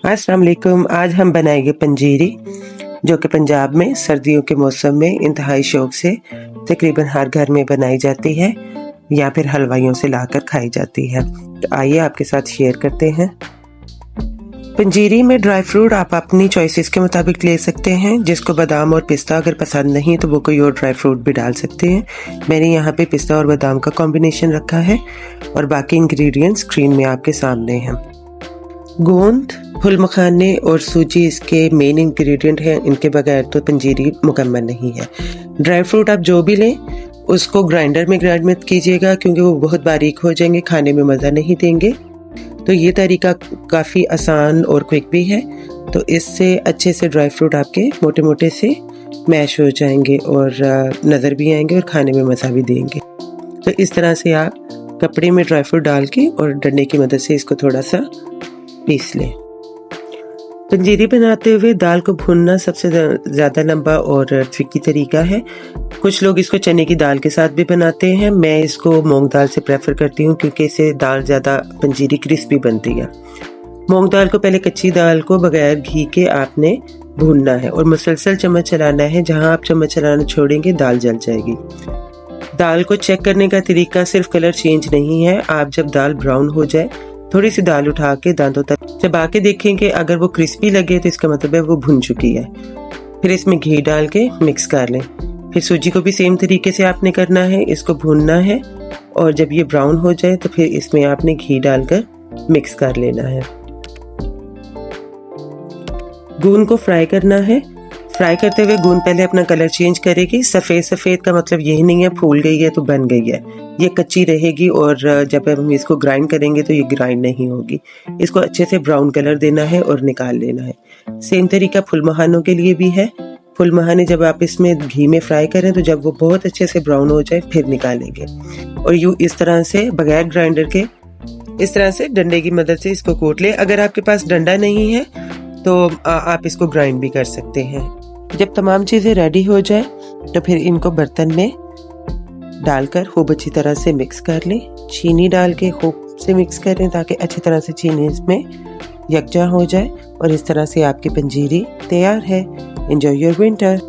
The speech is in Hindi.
अस्सलाम वालेकुम। आज हम बनाएंगे पंजीरी, जो कि पंजाब में सर्दियों के मौसम में इंतहाई शौक से तकरीबन हर घर में बनाई जाती है या फिर हलवाइयों से लाकर खाई जाती है। तो आइए आपके साथ शेयर करते हैं। पंजीरी में ड्राई फ्रूट आप अपनी चॉइसेस के मुताबिक ले सकते हैं। जिसको बादाम और पिस्ता अगर पसंद नहीं तो वो कोई और ड्राई फ्रूट भी डाल सकते हैं। मैंने यहाँ पे पिस्ता और बादाम का कॉम्बिनेशन रखा है और बाकी इंग्रेडिएंट्स स्क्रीन में आपके सामने हैं। गोंद, फुल मखाने और सूजी इसके मेन इंग्रेडिएंट हैं। इनके बगैर तो पंजीरी मुकम्मल नहीं है। ड्राई फ्रूट आप जो भी लें उसको ग्राइंडर में ग्राइंड मत कीजिएगा, क्योंकि वो बहुत बारीक हो जाएंगे, खाने में मज़ा नहीं देंगे। तो ये तरीका काफ़ी आसान और क्विक भी है। तो इससे अच्छे से ड्राई फ्रूट आपके मोटे मोटे से मैश हो जाएंगे और नज़र भी आएंगे और खाने में मज़ा भी देंगे। तो इस तरह से आप कपड़े में ड्राई फ्रूट डाल के और डंडे की मदद से इसको थोड़ा सा पीस लें। पंजीरी बनाते हुए दाल को भूनना सबसे ज़्यादा लंबा और ट्रिकी तरीका है। कुछ लोग इसको चने की दाल के साथ भी बनाते हैं। मैं इसको मूंग दाल से प्रेफर करती हूँ, क्योंकि इससे दाल ज़्यादा पंजीरी क्रिस्पी बनती है। मूंग दाल को पहले कच्ची दाल को बगैर घी के आपने भूनना है और मुसलसल चम्मच चलाना है। जहाँ आप चम्मच चलाना छोड़ेंगे दाल जल जाएगी। दाल को चेक करने का तरीका सिर्फ कलर चेंज नहीं है। आप जब दाल ब्राउन हो जाए थोड़ी सी दाल उठा के दांतों तक चबा के देखेंगे। अगर वो क्रिस्पी लगे तो इसका मतलब है वो भुन चुकी है। फिर इसमें घी डाल के मिक्स कर लें। फिर सूजी को भी सेम तरीके से आपने करना है, इसको भूनना है और जब ये ब्राउन हो जाए तो फिर इसमें आपने घी डालकर मिक्स कर लेना है। गूंद को फ्राई करना है। फ्राई करते हुए गूंद पहले अपना कलर चेंज करेगी। सफ़ेद सफ़ेद का मतलब यही नहीं है फूल गई है तो बन गई है। ये कच्ची रहेगी और जब हम इसको ग्राइंड करेंगे तो ये ग्राइंड नहीं होगी। इसको अच्छे से ब्राउन कलर देना है और निकाल लेना है। सेम तरीका फुल मखानों के लिए भी है। फुल मखाने जब आप इसमें घी में फ्राई करें तो जब वो बहुत अच्छे से ब्राउन हो जाए फिर निकालेंगे और यूँ इस तरह से बगैर ग्राइंडर के इस तरह से डंडे की मदद से इसको कूट ले। अगर आपके पास डंडा नहीं है तो आप इसको ग्राइंड भी कर सकते हैं। जब तमाम चीज़ें रेडी हो जाए तो फिर इनको बर्तन में डालकर खूब अच्छी तरह से मिक्स कर लें। चीनी डाल के खूब से मिक्स करें ताकि अच्छी तरह से चीनी इसमें यकजा हो जाए और इस तरह से आपकी पंजीरी तैयार है। Enjoy your winter.